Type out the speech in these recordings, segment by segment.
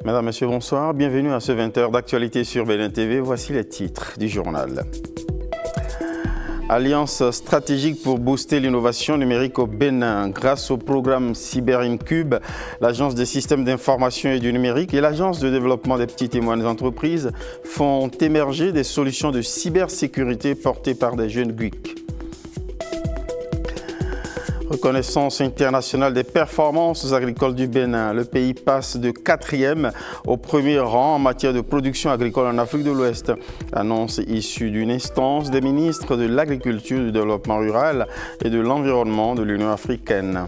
Mesdames, Messieurs, bonsoir. Bienvenue à ce 20h d'actualité sur Bénin TV. Voici les titres du journal. Alliance stratégique pour booster l'innovation numérique au Bénin. Grâce au programme CyberIncube, l'Agence des systèmes d'information et du numérique et l'Agence de développement des petites et moyennes entreprises font émerger des solutions de cybersécurité portées par des jeunes geeks. Reconnaissance internationale des performances agricoles du Bénin. Le pays passe de 4e au 1er rang en matière de production agricole en Afrique de l'Ouest. Annonce issue d'une instance des ministres de l'Agriculture, du Développement rural et de l'Environnement de l'Union africaine.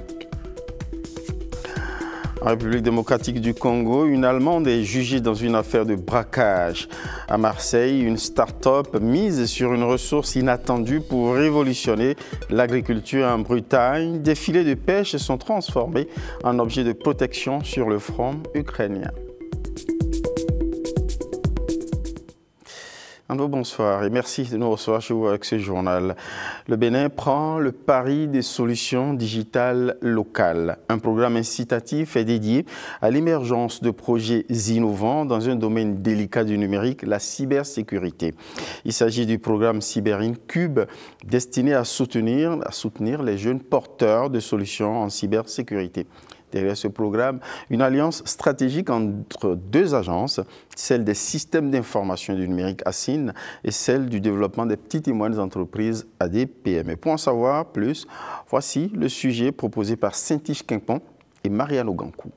En République démocratique du Congo, une Allemande est jugée dans une affaire de braquage. À Marseille, une start-up mise sur une ressource inattendue pour révolutionner l'agriculture en Bretagne. Des filets de pêche sont transformés en objets de protection sur le front ukrainien. Bonsoir et merci de nous recevoir chez vous avec ce journal. Le Bénin prend le pari des solutions digitales locales. Un programme incitatif est dédié à l'émergence de projets innovants dans un domaine délicat du numérique, la cybersécurité. Il s'agit du programme CyberIncube destiné à soutenir les jeunes porteurs de solutions en cybersécurité. Derrière ce programme, une alliance stratégique entre deux agences, celle des systèmes d'information du numérique ASIN et celle du développement des petites et moyennes entreprises ADPME. Pour en savoir plus, voici le sujet proposé par Saint-Tiche Quimpon et Marianne Ogankou.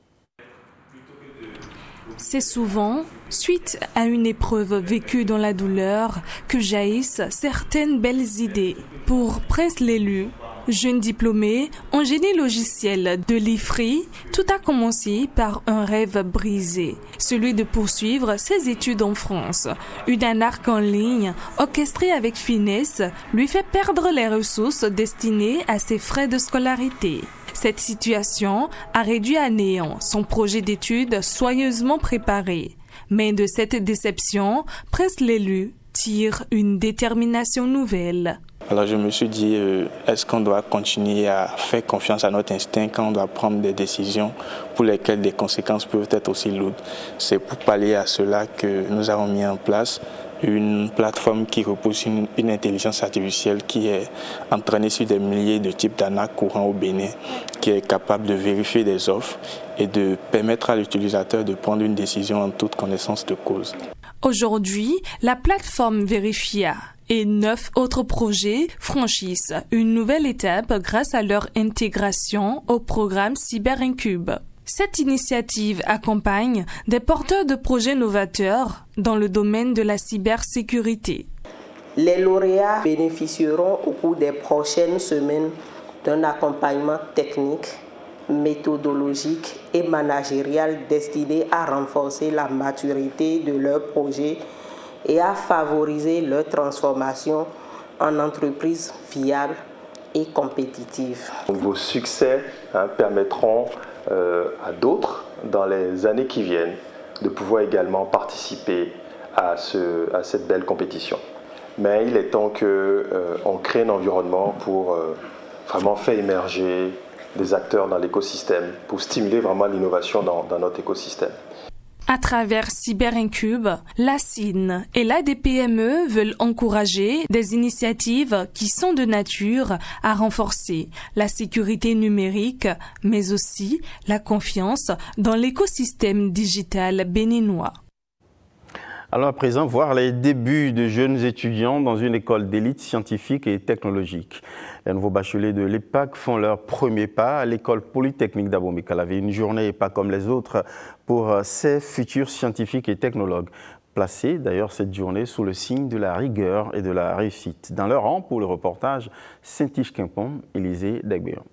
C'est souvent, suite à une épreuve vécue dans la douleur, que jaillissent certaines belles idées. Pour Prince Lélu, jeune diplômé en génie logiciel de l'IFRI, tout a commencé par un rêve brisé, celui de poursuivre ses études en France. Une arc en ligne, orchestrée avec finesse, lui fait perdre les ressources destinées à ses frais de scolarité. Cette situation a réduit à néant son projet d'études soigneusement préparé. Mais de cette déception, Prince Lélu tire une détermination nouvelle. Alors je me suis dit, est-ce qu'on doit continuer à faire confiance à notre instinct quand on doit prendre des décisions pour lesquelles les conséquences peuvent être aussi lourdes? C'est pour pallier à cela que nous avons mis en place une plateforme qui repose sur une intelligence artificielle qui est entraînée sur des milliers de types d'arnaques courants au Bénin, qui est capable de vérifier des offres et de permettre à l'utilisateur de prendre une décision en toute connaissance de cause. Aujourd'hui, la plateforme Verifia et 9 autres projets franchissent une nouvelle étape grâce à leur intégration au programme CyberIncube. Cette initiative accompagne des porteurs de projets novateurs dans le domaine de la cybersécurité. Les lauréats bénéficieront au cours des prochaines semaines d'un accompagnement technique, méthodologique et managérial destiné à renforcer la maturité de leurs projets et à favoriser leur transformation en entreprise viable et compétitive. Vos succès permettront à d'autres, dans les années qui viennent, de pouvoir également participer à cette belle compétition. Mais il est temps qu'on crée un environnement pour vraiment faire émerger des acteurs dans l'écosystème, pour stimuler vraiment l'innovation dans notre écosystème. À travers CyberIncube, l'ASIN et l'ADPME veulent encourager des initiatives qui sont de nature à renforcer la sécurité numérique, mais aussi la confiance dans l'écosystème digital béninois. Alors à présent, voir les débuts de jeunes étudiants dans une école d'élite scientifique et technologique. Les nouveaux bacheliers de l'EPAC font leur premier pas à l'école polytechnique d'Abomey-Calavi. Une journée pas comme les autres pour ces futurs scientifiques et technologues. Placés d'ailleurs cette journée sous le signe de la rigueur et de la réussite. Dans leur rang, pour le reportage, Saint-Tiche Quimpon, Élisée Dagbéon.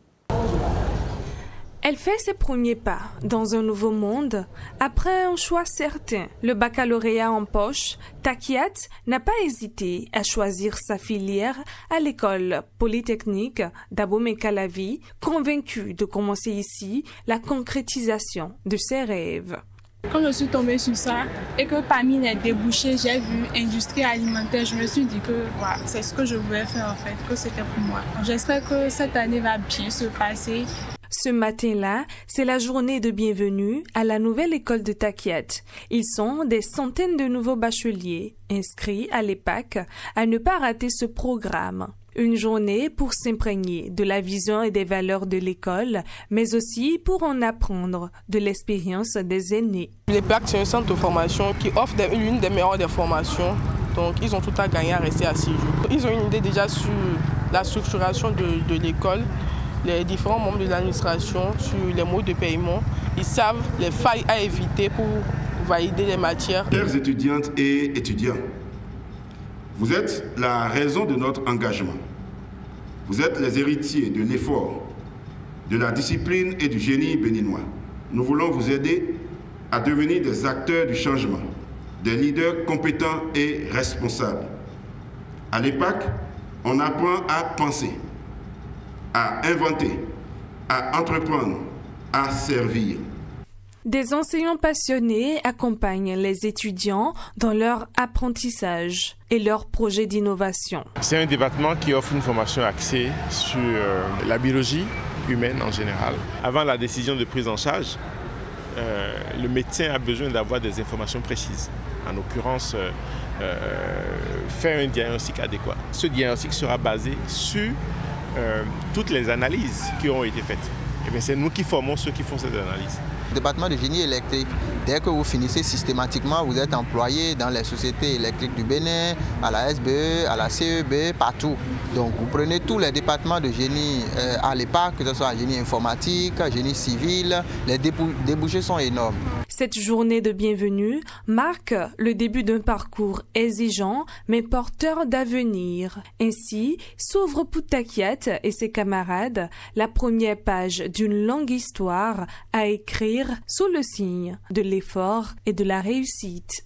Elle fait ses premiers pas dans un nouveau monde après un choix certain. Le baccalauréat en poche, Takiat n'a pas hésité à choisir sa filière à l'école polytechnique d'Abomey-Calavi, convaincue de commencer ici la concrétisation de ses rêves. Quand je suis tombée sur ça et que parmi les débouchés, j'ai vu industrie alimentaire, je me suis dit que voilà, c'est ce que je voulais faire en fait, que c'était pour moi. J'espère que cette année va bien se passer. Ce matin-là, c'est la journée de bienvenue à la nouvelle école de Takiat. Ils sont des centaines de nouveaux bacheliers inscrits à l'EPAC à ne pas rater ce programme. Une journée pour s'imprégner de la vision et des valeurs de l'école, mais aussi pour en apprendre de l'expérience des aînés. L'EPAC, c'est un centre de formation qui offre l'une des meilleures des formations. Donc, ils ont tout à gagner à rester à 6 jours. Ils ont une idée déjà sur la structuration de l'école, les différents membres de l'administration, sur les modes de paiement. Ils savent les failles à éviter pour valider les matières. Chères étudiantes et étudiants, vous êtes la raison de notre engagement. Vous êtes les héritiers de l'effort, de la discipline et du génie béninois. Nous voulons vous aider à devenir des acteurs du changement, des leaders compétents et responsables. À l'EPAC, on apprend à penser, à inventer, à entreprendre, à servir. Des enseignants passionnés accompagnent les étudiants dans leur apprentissage et leurs projets d'innovation. C'est un département qui offre une formation axée sur la biologie humaine en général. Avant la décision de prise en charge, le médecin a besoin d'avoir des informations précises. En l'occurrence, faire un diagnostic adéquat. Ce diagnostic sera basé sur toutes les analyses qui ont été faites. Et c'est nous qui formons ceux qui font cette analyse. Le département de génie électrique, dès que vous finissez systématiquement, vous êtes employé dans les sociétés électriques du Bénin, à la SBE, à la CEB, partout. Donc vous prenez tous les départements de génie à l'EPAC, que ce soit génie informatique, génie civil, les débouchés sont énormes. Cette journée de bienvenue marque le début d'un parcours exigeant mais porteur d'avenir. Ainsi, s'ouvre pour Takiat et ses camarades la première page d'une longue histoire à écrire sous le signe de l'effort et de la réussite.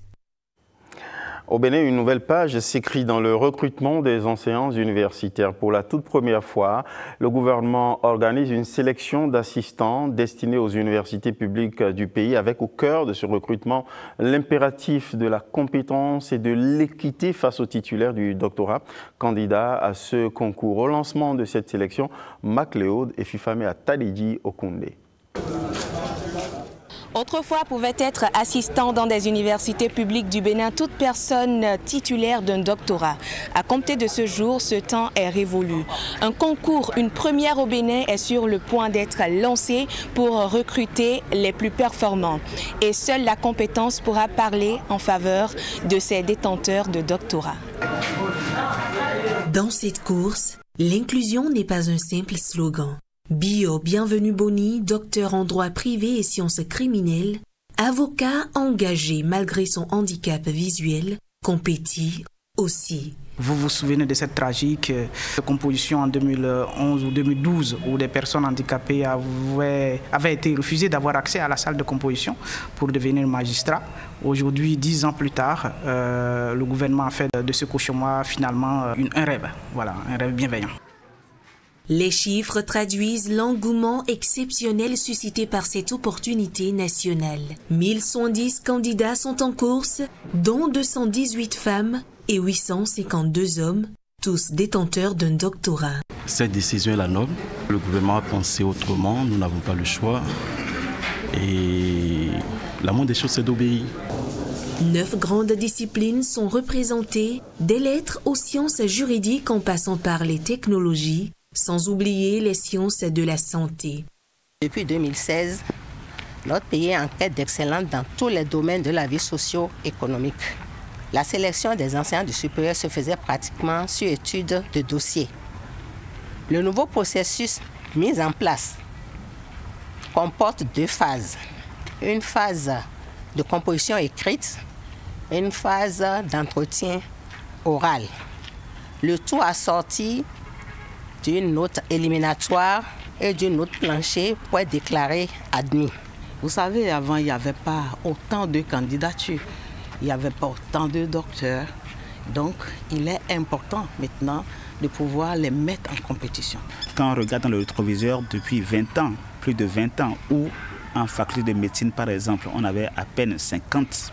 Au Bénin, une nouvelle page s'écrit dans le recrutement des enseignants universitaires. Pour la toute première fois, le gouvernement organise une sélection d'assistants destinés aux universités publiques du pays avec au cœur de ce recrutement l'impératif de la compétence et de l'équité face aux titulaires du doctorat. Candidat à ce concours. Au lancement de cette sélection, Macléod et Fifame Ataliji Okunde. Autrefois pouvait être assistant dans des universités publiques du Bénin toute personne titulaire d'un doctorat. À compter de ce jour, ce temps est révolu. Un concours, une première au Bénin, est sur le point d'être lancé pour recruter les plus performants. Et seule la compétence pourra parler en faveur de ces détenteurs de doctorat. Dans cette course, l'inclusion n'est pas un simple slogan. Bio Bienvenue Boni, docteur en droit privé et sciences criminelles, avocat engagé malgré son handicap visuel, compétit aussi. Vous vous souvenez de cette tragique composition en 2011 ou 2012 où des personnes handicapées avaient été refusées d'avoir accès à la salle de composition pour devenir magistrat. Aujourd'hui, 10 ans plus tard, le gouvernement a fait de ce cauchemar finalement un rêve, voilà, un rêve bienveillant. Les chiffres traduisent l'engouement exceptionnel suscité par cette opportunité nationale. 1110 candidats sont en course, dont 218 femmes et 852 hommes, tous détenteurs d'un doctorat. Cette décision est la norme. Le gouvernement a pensé autrement, nous n'avons pas le choix. Et la moindre des choses, c'est d'obéir. 9 grandes disciplines sont représentées, des lettres aux sciences juridiques en passant par les technologies, sans oublier les sciences de la santé. Depuis 2016, notre pays est en quête d'excellence dans tous les domaines de la vie socio-économique. La sélection des enseignants du supérieur se faisait pratiquement sur étude de dossier. Le nouveau processus mis en place comporte 2 phases. Une phase de composition écrite et une phase d'entretien oral. Le tout assorti d'une note éliminatoire et d'une note plancher pour être déclaré admis. Vous savez, avant, il n'y avait pas autant de candidatures, il n'y avait pas autant de docteurs. Donc, il est important maintenant de pouvoir les mettre en compétition. Quand on regarde dans le rétroviseur depuis 20 ans, plus de 20 ans, où en faculté de médecine, par exemple, on avait à peine 50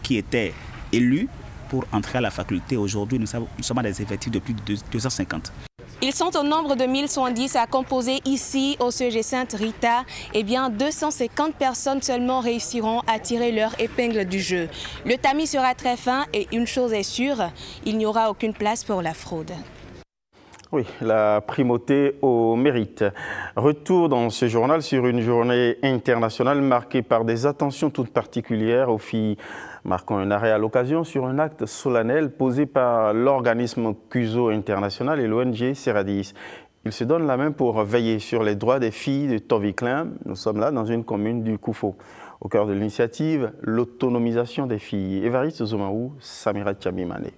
qui étaient élus pour entrer à la faculté. Aujourd'hui, nous sommes à des effectifs de plus de 250. Ils sont au nombre de 1110 à composer ici au CEG Sainte-Rita. Eh bien, 250 personnes seulement réussiront à tirer leur épingle du jeu. Le tamis sera très fin et une chose est sûre, il n'y aura aucune place pour la fraude. Oui, la primauté au mérite. Retour dans ce journal sur une journée internationale marquée par des attentions toutes particulières aux filles, marquant un arrêt à l'occasion sur un acte solennel posé par l'organisme CUSO International et l'ONG Seradis. Ils se donnent la main pour veiller sur les droits des filles de Toviklen. Nous sommes là dans une commune du Koufo. Au cœur de l'initiative, l'autonomisation des filles. Évariste Zoumaou, Samira Tchabimane.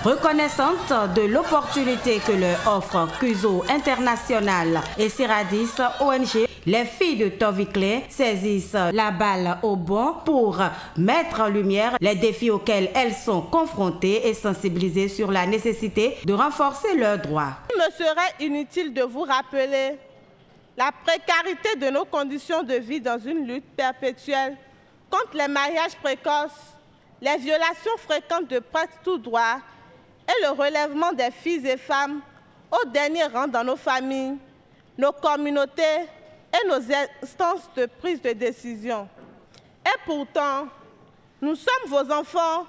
Reconnaissante de l'opportunité que leur offre CUSO International et Seradis ONG, les filles de Toviklen saisissent la balle au bon pour mettre en lumière les défis auxquels elles sont confrontées et sensibiliser sur la nécessité de renforcer leurs droits. Il me serait inutile de vous rappeler la précarité de nos conditions de vie dans une lutte perpétuelle contre les mariages précoces, les violations fréquentes de presque tout droit et le relèvement des filles et femmes au dernier rang dans nos familles, nos communautés et nos instances de prise de décision. Et pourtant, nous sommes vos enfants,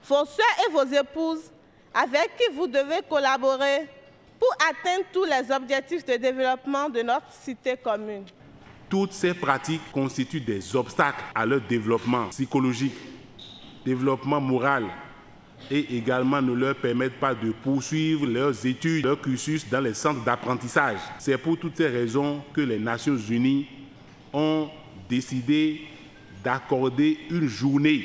vos sœurs et vos épouses, avec qui vous devez collaborer pour atteindre tous les objectifs de développement de notre cité commune. Toutes ces pratiques constituent des obstacles à leur développement psychologique, développement moral, et également ne leur permettent pas de poursuivre leurs études, leur cursus dans les centres d'apprentissage. C'est pour toutes ces raisons que les Nations Unies ont décidé d'accorder une journée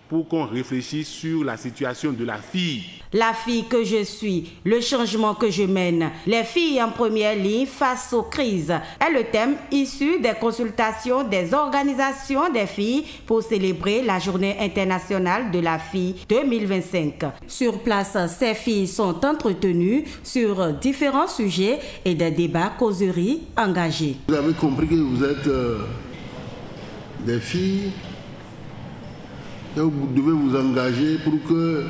pour qu'on réfléchisse sur la situation de la fille. La fille que je suis, le changement que je mène, les filles en première ligne face aux crises est le thème issu des consultations des organisations des filles pour célébrer la Journée internationale de la fille 2025. Sur place, ces filles sont entretenues sur différents sujets et des débats causeries engagés. Vous avez compris que vous êtes des filles et vous devez vous engager pour que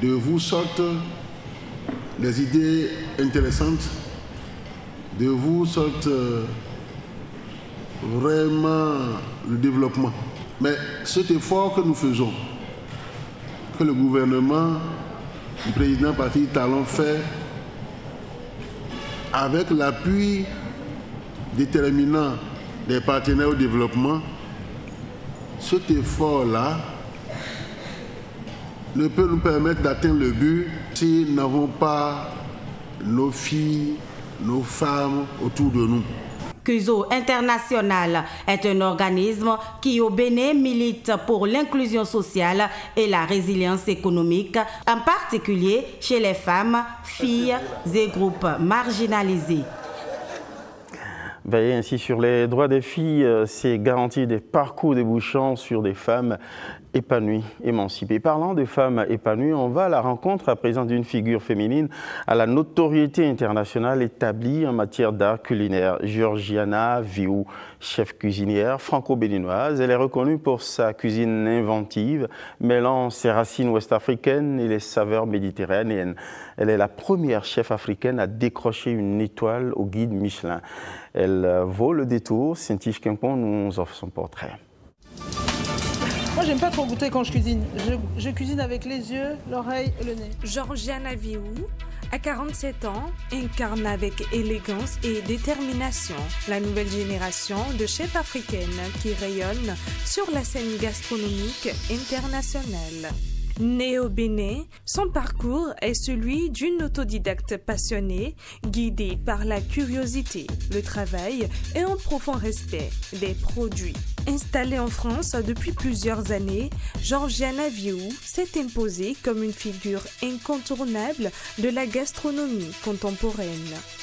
de vous sortent des idées intéressantes, de vous sortent vraiment le développement. Mais cet effort que nous faisons, que le gouvernement du président Patrice Talon fait, avec l'appui déterminant des partenaires au développement, cet effort-là ne peut nous permettre d'atteindre le but si nous n'avons pas nos filles, nos femmes autour de nous. CUSO International est un organisme qui au Bénin milite pour l'inclusion sociale et la résilience économique, en particulier chez les femmes, filles et groupes marginalisés. Veiller ainsi sur les droits des filles, c'est garantir des parcours débouchants sur des femmes épanouies, émancipées. Parlant de femmes épanouies, on va à la rencontre à présent d'une figure féminine à la notoriété internationale établie en matière d'art culinaire. Georgiana Viou, chef cuisinière franco-béninoise, elle est reconnue pour sa cuisine inventive, mêlant ses racines ouest-africaines et les saveurs méditerranéennes. Elle est la première chef africaine à décrocher une étoile au guide Michelin. Elle vaut le détour. Saint-Yves Quimpon nous offre son portrait. Moi, j'aime pas trop goûter quand je cuisine. Je cuisine avec les yeux, l'oreille et le nez. Georgiana Viou, à 47 ans, incarne avec élégance et détermination la nouvelle génération de chefs africaines qui rayonnent sur la scène gastronomique internationale. Née au Bénin, son parcours est celui d'une autodidacte passionnée, guidée par la curiosité, le travail et un profond respect des produits. Installée en France depuis plusieurs années, Georgiana Viou s'est imposée comme une figure incontournable de la gastronomie contemporaine.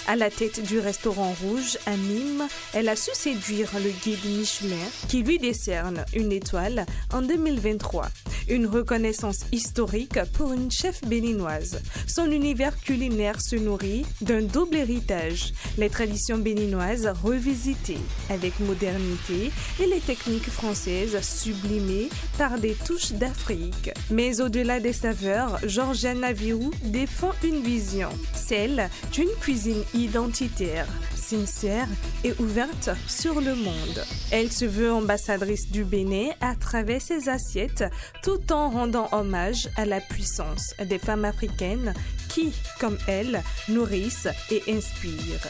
À la tête du restaurant Rouge à Nîmes, elle a su séduire le guide Michelin qui lui décerne une étoile en 2023. Une reconnaissance historique pour une chef béninoise. Son univers culinaire se nourrit d'un double héritage, les traditions béninoises revisitées avec modernité et les techniques techniques françaises sublimées par des touches d'Afrique. Mais au-delà des saveurs, Georgiana Viou défend une vision, celle d'une cuisine identitaire, sincère et ouverte sur le monde. Elle se veut ambassadrice du Bénin à travers ses assiettes, tout en rendant hommage à la puissance des femmes africaines qui, comme elle, nourrissent et inspirent.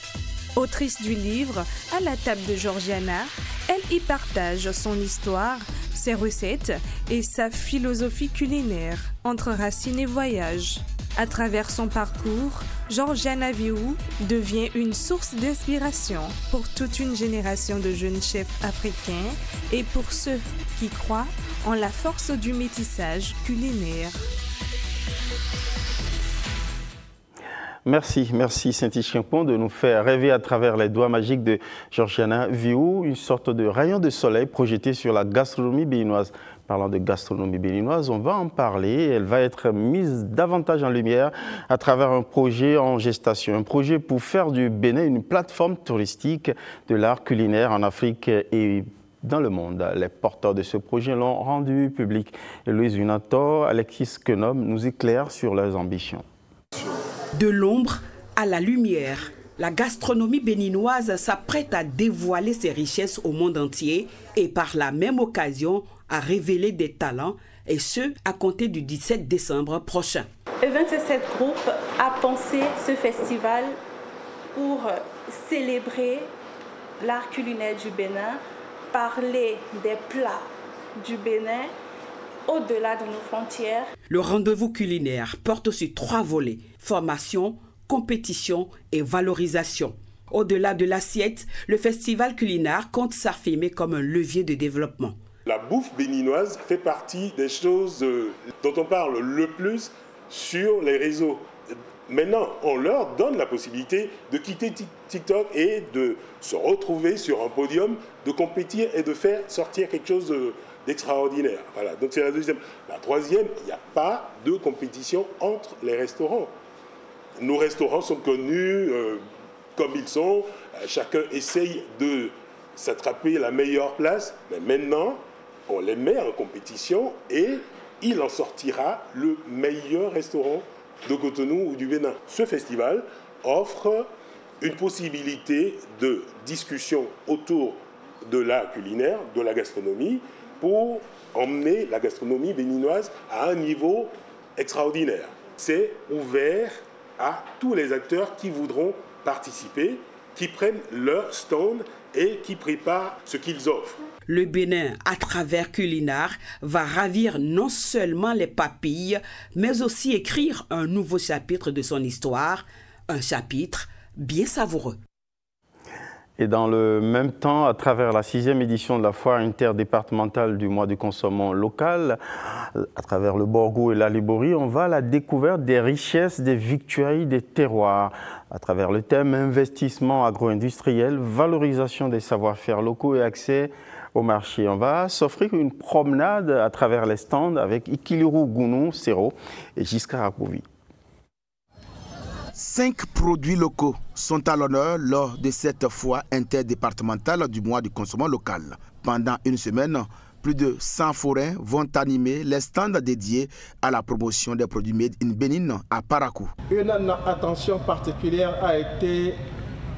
Autrice du livre « À la table de Georgiana », elle y partage son histoire, ses recettes et sa philosophie culinaire entre racines et voyages. À travers son parcours, Georgiana Viou devient une source d'inspiration pour toute une génération de jeunes chefs africains et pour ceux qui croient en la force du métissage culinaire. Merci Cynthia Chimpon de nous faire rêver à travers les doigts magiques de Georgiana Viou, une sorte de rayon de soleil projeté sur la gastronomie béninoise. Parlant de gastronomie béninoise, on va en parler. Elle va être mise davantage en lumière à travers un projet en gestation. Un projet pour faire du Bénin une plateforme touristique de l'art culinaire en Afrique et dans le monde. Les porteurs de ce projet l'ont rendu public. Louise Unato, Alexis Kenom nous éclairent sur leurs ambitions. De l'ombre à la lumière, la gastronomie béninoise s'apprête à dévoiler ses richesses au monde entier et par la même occasion à révéler des talents, et ce, à compter du 17 décembre prochain. E27 Group a pensé ce festival pour célébrer l'art culinaire du Bénin, parler des plats du Bénin au-delà de nos frontières. Le rendez-vous culinaire porte sur 3 volets: formation, compétition et valorisation. Au-delà de l'assiette, le festival culinaire compte s'affirmer comme un levier de développement. La bouffe béninoise fait partie des choses dont on parle le plus sur les réseaux. Maintenant, on leur donne la possibilité de quitter TikTok et de se retrouver sur un podium, de compétir et de faire sortir quelque chose d'extraordinaire. Voilà, donc c'est la deuxième. La troisième, il n'y a pas de compétition entre les restaurants. Nos restaurants sont connus comme ils sont. Chacun essaye de s'attraper la meilleure place. Mais maintenant, on les met en compétition et il en sortira le meilleur restaurant de Cotonou ou du Bénin. Ce festival offre une possibilité de discussion autour de l'art culinaire, de la gastronomie, pour emmener la gastronomie béninoise à un niveau extraordinaire. C'est ouvert à tous les acteurs qui voudront participer, qui prennent leur stand et qui préparent ce qu'ils offrent. Le Bénin, à travers Culinar, va ravir non seulement les papilles, mais aussi écrire un nouveau chapitre de son histoire, un chapitre bien savoureux. Et dans le même temps, à travers la 6e édition de la foire interdépartementale du mois du consommant local, à travers le Borgo et la Liborie, on va à la découverte des richesses des victuailles des terroirs. À travers le thème investissement agro-industriel, valorisation des savoir-faire locaux et accès au marché. On va s'offrir une promenade à travers les stands avec Ikiliru Gounou Sero et Giscard Akouvi. 5 produits locaux sont à l'honneur lors de cette foire interdépartementale du mois du consommant local. Pendant une semaine, plus de 100 forains vont animer les stands dédiés à la promotion des produits made in Bénin à Parakou. Une attention particulière a été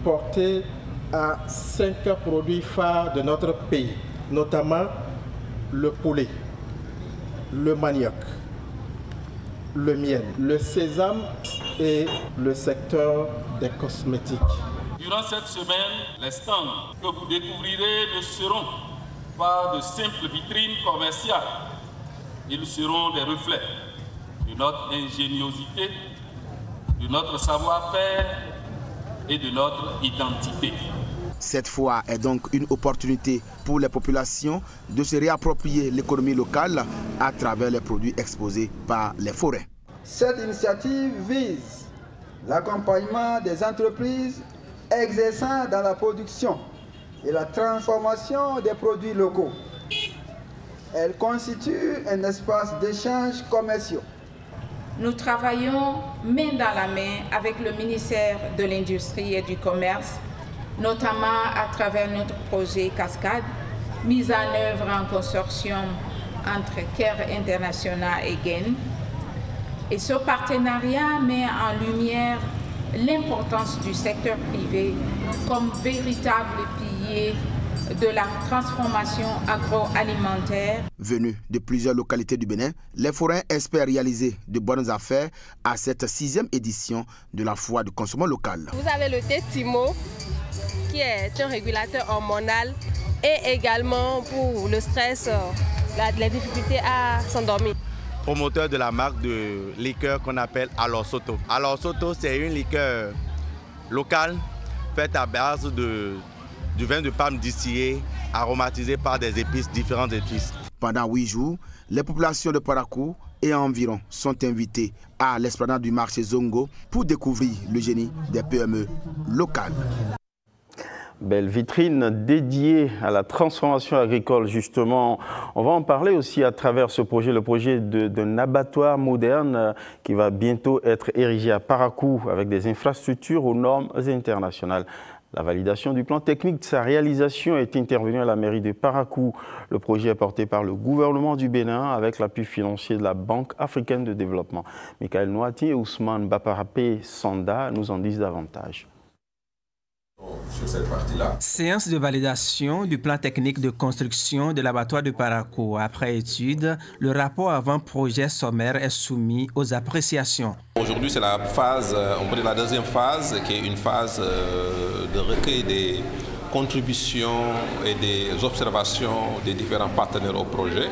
portée à 5 produits phares de notre pays, notamment le poulet, le manioc, le miel, le sésame et le secteur des cosmétiques. Durant cette semaine, les stands que vous découvrirez ne seront pas de simples vitrines commerciales. Ils seront des reflets de notre ingéniosité, de notre savoir-faire et de notre identité. Cette foire est donc une opportunité pour les populations de se réapproprier l'économie locale à travers les produits exposés par les forêts. Cette initiative vise l'accompagnement des entreprises exerçant dans la production et la transformation des produits locaux. Elle constitue un espace d'échange commerciaux. Nous travaillons main dans la main avec le ministère de l'Industrie et du Commerce, notamment à travers notre projet Cascade, mise en œuvre en consortium entre CARE International et GAIN. Et ce partenariat met en lumière l'importance du secteur privé comme véritable pilier de la transformation agroalimentaire. Venus de plusieurs localités du Bénin, les forains espèrent réaliser de bonnes affaires à cette 6e édition de la foire du consommation local. Vous avez le thé Timo, qui est un régulateur hormonal, et également pour le stress, les difficultés à s'endormir. Promoteur de la marque de liqueur qu'on appelle Alors Soto. Alors Soto, c'est une liqueur locale faite à base du vin de palme distillé, aromatisé par des épices, différentes épices. Pendant 8 jours, les populations de Parakou et environ sont invitées à l'esplanade du marché Zongo pour découvrir le génie des PME locales. Belle vitrine dédiée à la transformation agricole, justement. On va en parler aussi à travers ce projet, le projet d'un abattoir moderne qui va bientôt être érigé à Parakou avec des infrastructures aux normes internationales. La validation du plan technique de sa réalisation est intervenue à la mairie de Parakou. Le projet est porté par le gouvernement du Bénin avec l'appui financier de la Banque africaine de développement. Michael Noati et Ousmane Baparapé Sanda nous en disent davantage. Sur cette partie-là. Séance de validation du plan technique de construction de l'abattoir de Parakou. Après étude, le rapport avant-projet sommaire est soumis aux appréciations. Aujourd'hui, c'est la phase, on peut dire la deuxième phase, qui est une phase de recueil des contributions et des observations des différents partenaires au projet.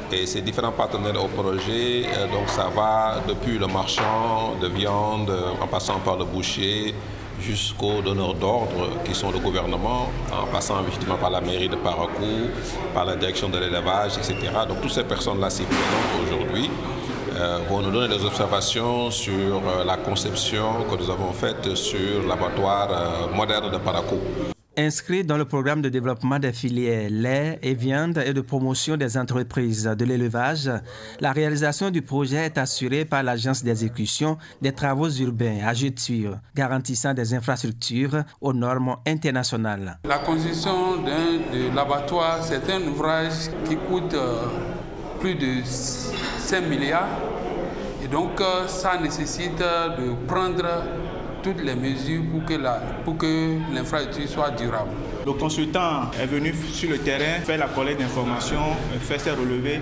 Et ces différents partenaires au projet, donc ça va depuis le marchand de viande, en passant par le boucher, jusqu'aux donneurs d'ordre qui sont le gouvernement, en passant effectivement par la mairie de Parakou, par la direction de l'élevage, etc. Donc toutes ces personnes-là s'y présentent aujourd'hui, vont nous donner des observations sur la conception que nous avons faite sur l'abattoir moderne de Parakou. Inscrit dans le programme de développement des filières lait et viande et de promotion des entreprises de l'élevage, la réalisation du projet est assurée par l'Agence d'exécution des travaux urbains, AGETUR, garantissant des infrastructures aux normes internationales. La construction de l'abattoir, c'est un ouvrage qui coûte plus de 5 milliards et donc ça nécessite de prendre toutes les mesures pour que l'infrastructure soit durable. Le consultant est venu sur le terrain, faire la collecte d'informations, faire ses relevés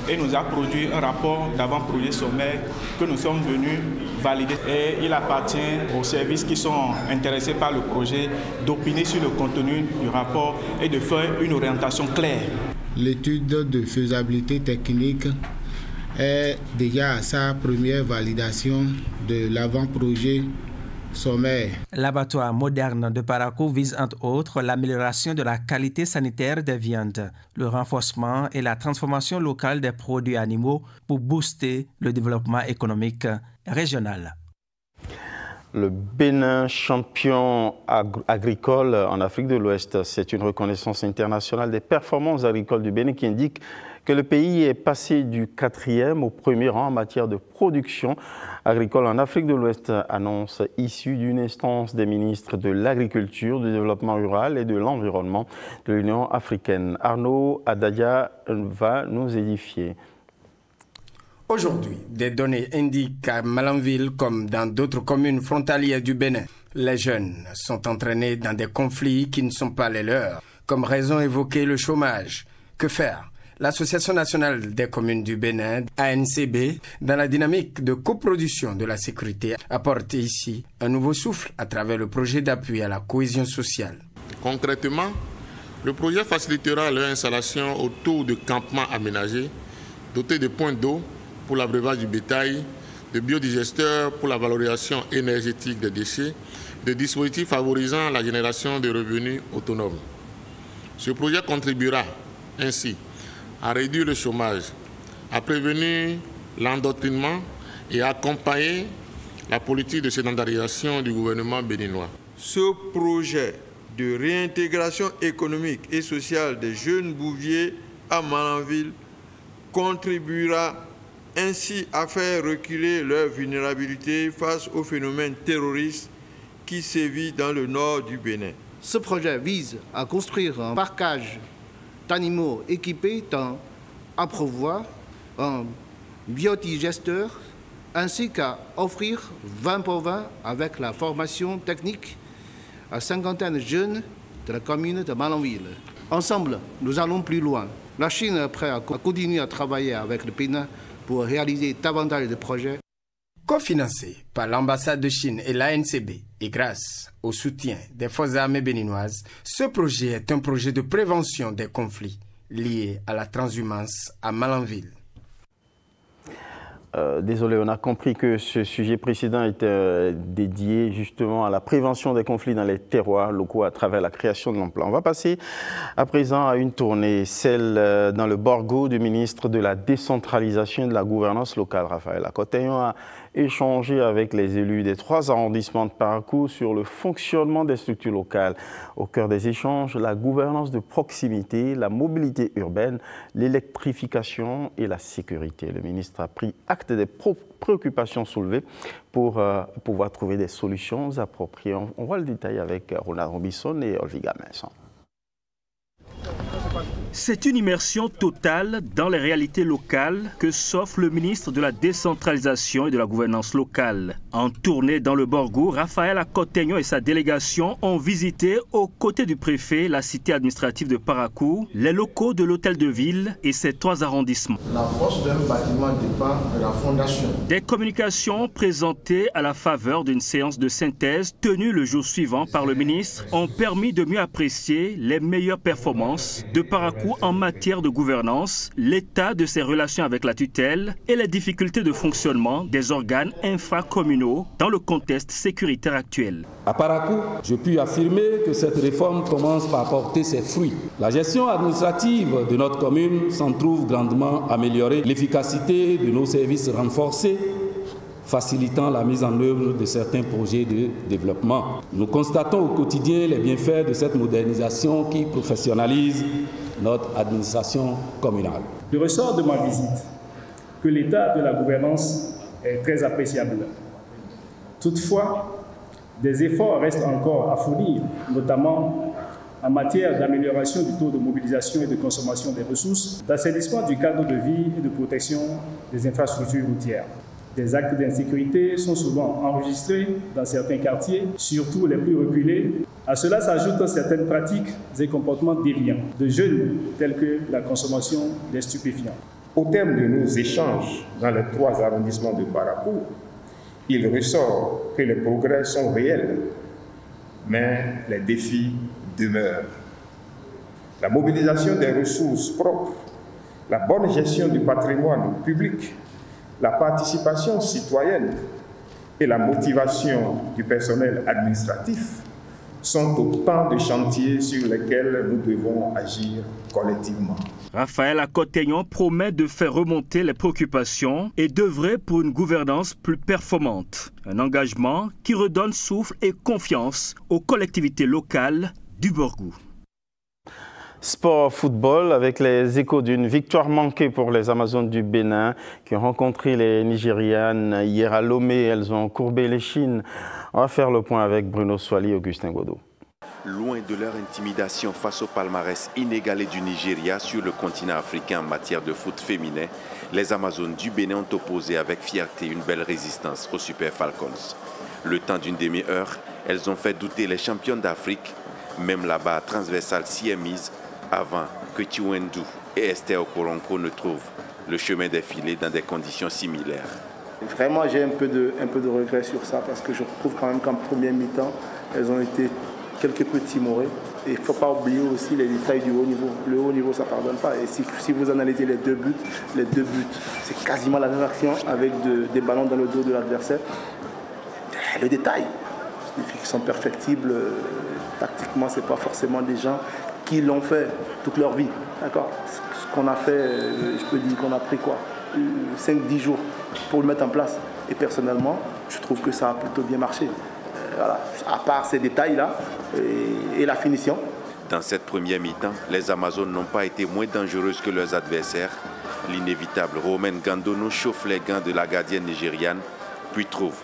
et nous a produit un rapport d'avant-projet sommaire que nous sommes venus valider. Et il appartient aux services qui sont intéressés par le projet d'opiner sur le contenu du rapport et de faire une orientation claire. L'étude de faisabilité technique est déjà à sa première validation de l'avant-projet sommaire. L'abattoir moderne de Parakou vise entre autres l'amélioration de la qualité sanitaire des viandes, le renforcement et la transformation locale des produits animaux pour booster le développement économique régional. Le Bénin champion agricole en Afrique de l'Ouest, c'est une reconnaissance internationale des performances agricoles du Bénin qui indique que le pays est passé du 4e au 1er rang en matière de production agricole en Afrique de l'Ouest, annonce issue d'une instance des ministres de l'Agriculture, du Développement rural et de l'Environnement de l'Union africaine. Arnaud Adadia va nous édifier. Aujourd'hui, des données indiquent qu'à Malanville, comme dans d'autres communes frontalières du Bénin, les jeunes sont entraînés dans des conflits qui ne sont pas les leurs. Comme raison évoquée, le chômage. Que faire ? L'Association nationale des communes du Bénin, ANCB, dans la dynamique de coproduction de la sécurité, apporte ici un nouveau souffle à travers le projet d'appui à la cohésion sociale. Concrètement, le projet facilitera leur installation autour de campements aménagés, dotés de points d'eau pour l'abreuvage du bétail, de biodigesteurs pour la valorisation énergétique des déchets, de dispositifs favorisant la génération de revenus autonomes. Ce projet contribuera ainsi à réduire le chômage, à prévenir l'endoctrinement et à accompagner la politique de sédentarisation du gouvernement béninois. Ce projet de réintégration économique et sociale des jeunes bouviers à Malanville contribuera ainsi à faire reculer leur vulnérabilité face au phénomène terroriste qui sévit dans le nord du Bénin. Ce projet vise à construire un parcage d'animaux équipés à pourvoir un biodigesteur ainsi qu'à offrir 20 bovins avec la formation technique à 50 de jeunes de la commune de Malanville. Ensemble, nous allons plus loin. La Chine est prête à continuer à travailler avec le Bénin pour réaliser davantage de projets. Cofinancé par l'ambassade de Chine et l'ANCB et grâce au soutien des forces armées béninoises, ce projet est un projet de prévention des conflits liés à la transhumance à Malanville. Désolé, on a compris que ce sujet précédent était dédié justement à la prévention des conflits dans les terroirs locaux à travers la création de l'emploi. On va passer à présent à une tournée, celle dans le Borgo du ministre de la décentralisation et de la gouvernance locale, Raphaël Akoteyon, a échangé avec les élus des 3 arrondissements de Parakou sur le fonctionnement des structures locales. Au cœur des échanges, la gouvernance de proximité, la mobilité urbaine, l'électrification et la sécurité. Le ministre a pris acte des préoccupations soulevées pour pouvoir trouver des solutions appropriées. On voit le détail avec Ronald Robinson et Olviga Vincent. C'est une immersion totale dans les réalités locales que s'offre le ministre de la décentralisation et de la gouvernance locale. En tournée dans le Borgo, Raphaël Akoteyon et sa délégation ont visité, aux côtés du préfet, la cité administrative de Parakou, les locaux de l'hôtel de ville et ses 3 arrondissements. La force d'un bâtiment dépend de la fondation. Des communications présentées à la faveur d'une séance de synthèse tenue le jour suivant par le ministre ont permis de mieux apprécier les meilleures performances de Parakou en matière de gouvernance, l'état de ses relations avec la tutelle et les difficultés de fonctionnement des organes infracommunaux dans le contexte sécuritaire actuel. À Parakou, je puis affirmer que cette réforme commence par porter ses fruits. La gestion administrative de notre commune s'en trouve grandement améliorée, l'efficacité de nos services renforcée, facilitant la mise en œuvre de certains projets de développement. Nous constatons au quotidien les bienfaits de cette modernisation qui professionnalise notre administration communale. Il ressort de ma visite que l'état de la gouvernance est très appréciable. Toutefois, des efforts restent encore à fournir, notamment en matière d'amélioration du taux de mobilisation et de consommation des ressources, d'assainissement du cadre de vie et de protection des infrastructures routières. Des actes d'insécurité sont souvent enregistrés dans certains quartiers, surtout les plus reculés. À cela s'ajoutent certaines pratiques et comportements déviants de jeunes, tels que la consommation des stupéfiants. Au terme de nos échanges dans les 3 arrondissements de Parakou, il ressort que les progrès sont réels, mais les défis demeurent. La mobilisation des ressources propres, la bonne gestion du patrimoine public, la participation citoyenne et la motivation du personnel administratif sont autant de chantiers sur lesquels nous devons agir collectivement. Raphaël Akoteyon promet de faire remonter les préoccupations et d'œuvrer pour une gouvernance plus performante. Un engagement qui redonne souffle et confiance aux collectivités locales du Borgo. Sport football avec les échos d'une victoire manquée pour les Amazones du Bénin qui ont rencontré les Nigérianes hier à Lomé. Elles ont courbé les chines. On va faire le point avec Bruno Swali et Augustin Godot. Loin de leur intimidation face au palmarès inégalé du Nigeria sur le continent africain en matière de foot féminin, les Amazones du Bénin ont opposé avec fierté une belle résistance aux Super Falcons. Le temps d'une demi-heure, elles ont fait douter les championnes d'Afrique. Même la barre transversale s'y est mise avant que Chiwendu et Esther Okoronko ne trouvent le chemin des filets dans des conditions similaires. Vraiment, j'ai un peu de regret sur ça parce que je trouve quand même qu'en première mi-temps, elles ont été quelque peu timorées. Et il ne faut pas oublier aussi les détails du haut niveau. Le haut niveau, ça ne pardonne pas. Et si vous analysez les deux buts, c'est quasiment la même action avec des ballons dans le dos de l'adversaire. Le détail, les filles qui sont perfectibles, tactiquement, ce n'est pas forcément des gens qui l'ont fait toute leur vie. D'accord. Ce qu'on a fait, je peux dire qu'on a pris quoi 5-10 jours pour le mettre en place. Et personnellement, je trouve que ça a plutôt bien marché. Voilà. À part ces détails-là et la finition. Dans cette première mi-temps, les Amazones n'ont pas été moins dangereuses que leurs adversaires. L'inévitable Romaine Gandono chauffe les gants de la gardienne nigériane, puis trouve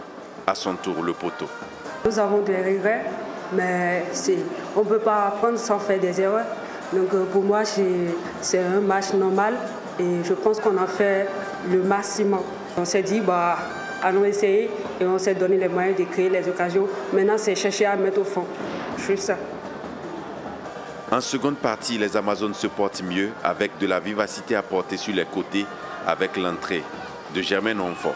à son tour le poteau. Nous avons des regrets, mais on ne peut pas apprendre sans faire des erreurs. Donc pour moi, c'est un match normal et je pense qu'on a fait le maximum. On s'est dit, allons essayer et on s'est donné les moyens de créer les occasions. Maintenant, c'est chercher à mettre au fond. Juste ça. En seconde partie, les Amazones se portent mieux avec de la vivacité apportée sur les côtés avec l'entrée de Germaine Onfort.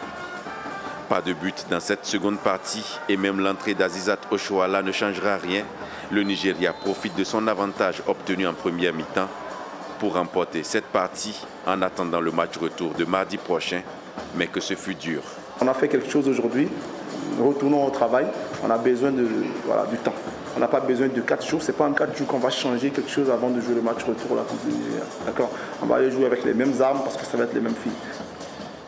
Pas de but dans cette seconde partie et même l'entrée d'Azizat Oshoala ne changera rien. Le Nigeria profite de son avantage obtenu en première mi-temps pour remporter cette partie en attendant le match retour de mardi prochain, mais que ce fut dur. On a fait quelque chose aujourd'hui, retournons au travail, on a besoin du temps. On n'a pas besoin de 4 jours, ce n'est pas en 4 jours qu'on va changer quelque chose avant de jouer le match retour là, contre le Nigeria. D'accord ? On va aller jouer avec les mêmes armes parce que ça va être les mêmes filles.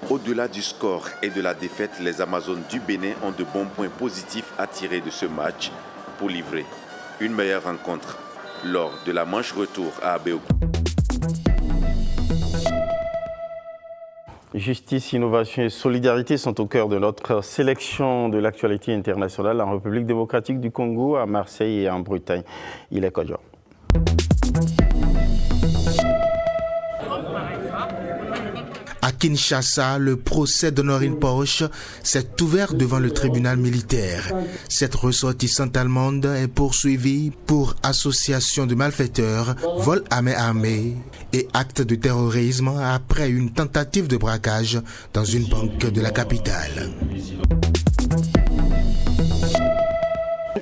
Au-delà du score et de la défaite, les Amazones du Bénin ont de bons points positifs à tirer de ce match pour livrer une meilleure rencontre lors de la manche retour à Abeoku. Justice, innovation et solidarité sont au cœur de notre sélection de l'actualité internationale en République démocratique du Congo, à Marseille et en Bretagne. Il est Kodjo. À Kinshasa, le procès d'Honorine Poche s'est ouvert devant le tribunal militaire. Cette ressortissante allemande est poursuivie pour association de malfaiteurs, vol à main armée et acte de terrorisme après une tentative de braquage dans une banque de la capitale.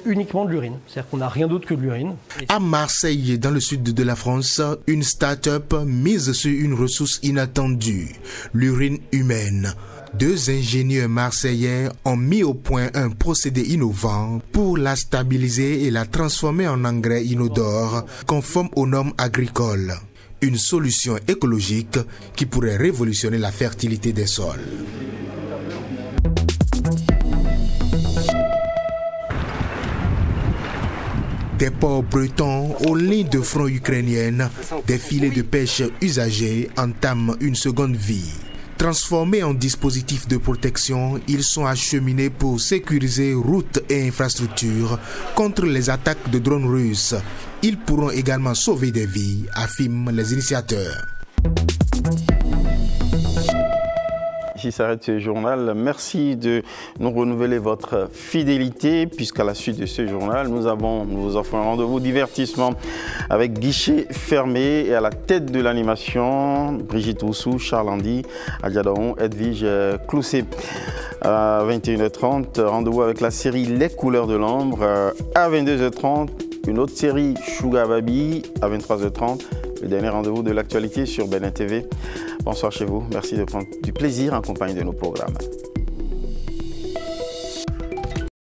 Uniquement de l'urine, c'est-à-dire qu'on n'a rien d'autre que de l'urine. À Marseille, dans le sud de la France, une start-up mise sur une ressource inattendue, l'urine humaine. 2 ingénieurs marseillais ont mis au point un procédé innovant pour la stabiliser et la transformer en engrais inodore conforme aux normes agricoles. Une solution écologique qui pourrait révolutionner la fertilité des sols. Des ports bretons aux lignes de front ukrainiennes, des filets de pêche usagés entament une seconde vie. Transformés en dispositifs de protection, ils sont acheminés pour sécuriser routes et infrastructures contre les attaques de drones russes. Ils pourront également sauver des vies, affirment les initiateurs. Ici s'arrête ce journal. Merci de nous renouveler votre fidélité, puisqu'à la suite de ce journal, nous vous offrons un rendez-vous divertissement avec guichet fermé et à la tête de l'animation, Brigitte Roussou, Charles Andy, Adjadaon, Edwige Clousset. À 21h30, rendez-vous avec la série Les couleurs de l'ombre. À 22h30, une autre série, Sugar Baby. À 23h30, le dernier rendez-vous de l'actualité sur Bénin TV. Bonsoir chez vous. Merci de prendre du plaisir en compagnie de nos programmes.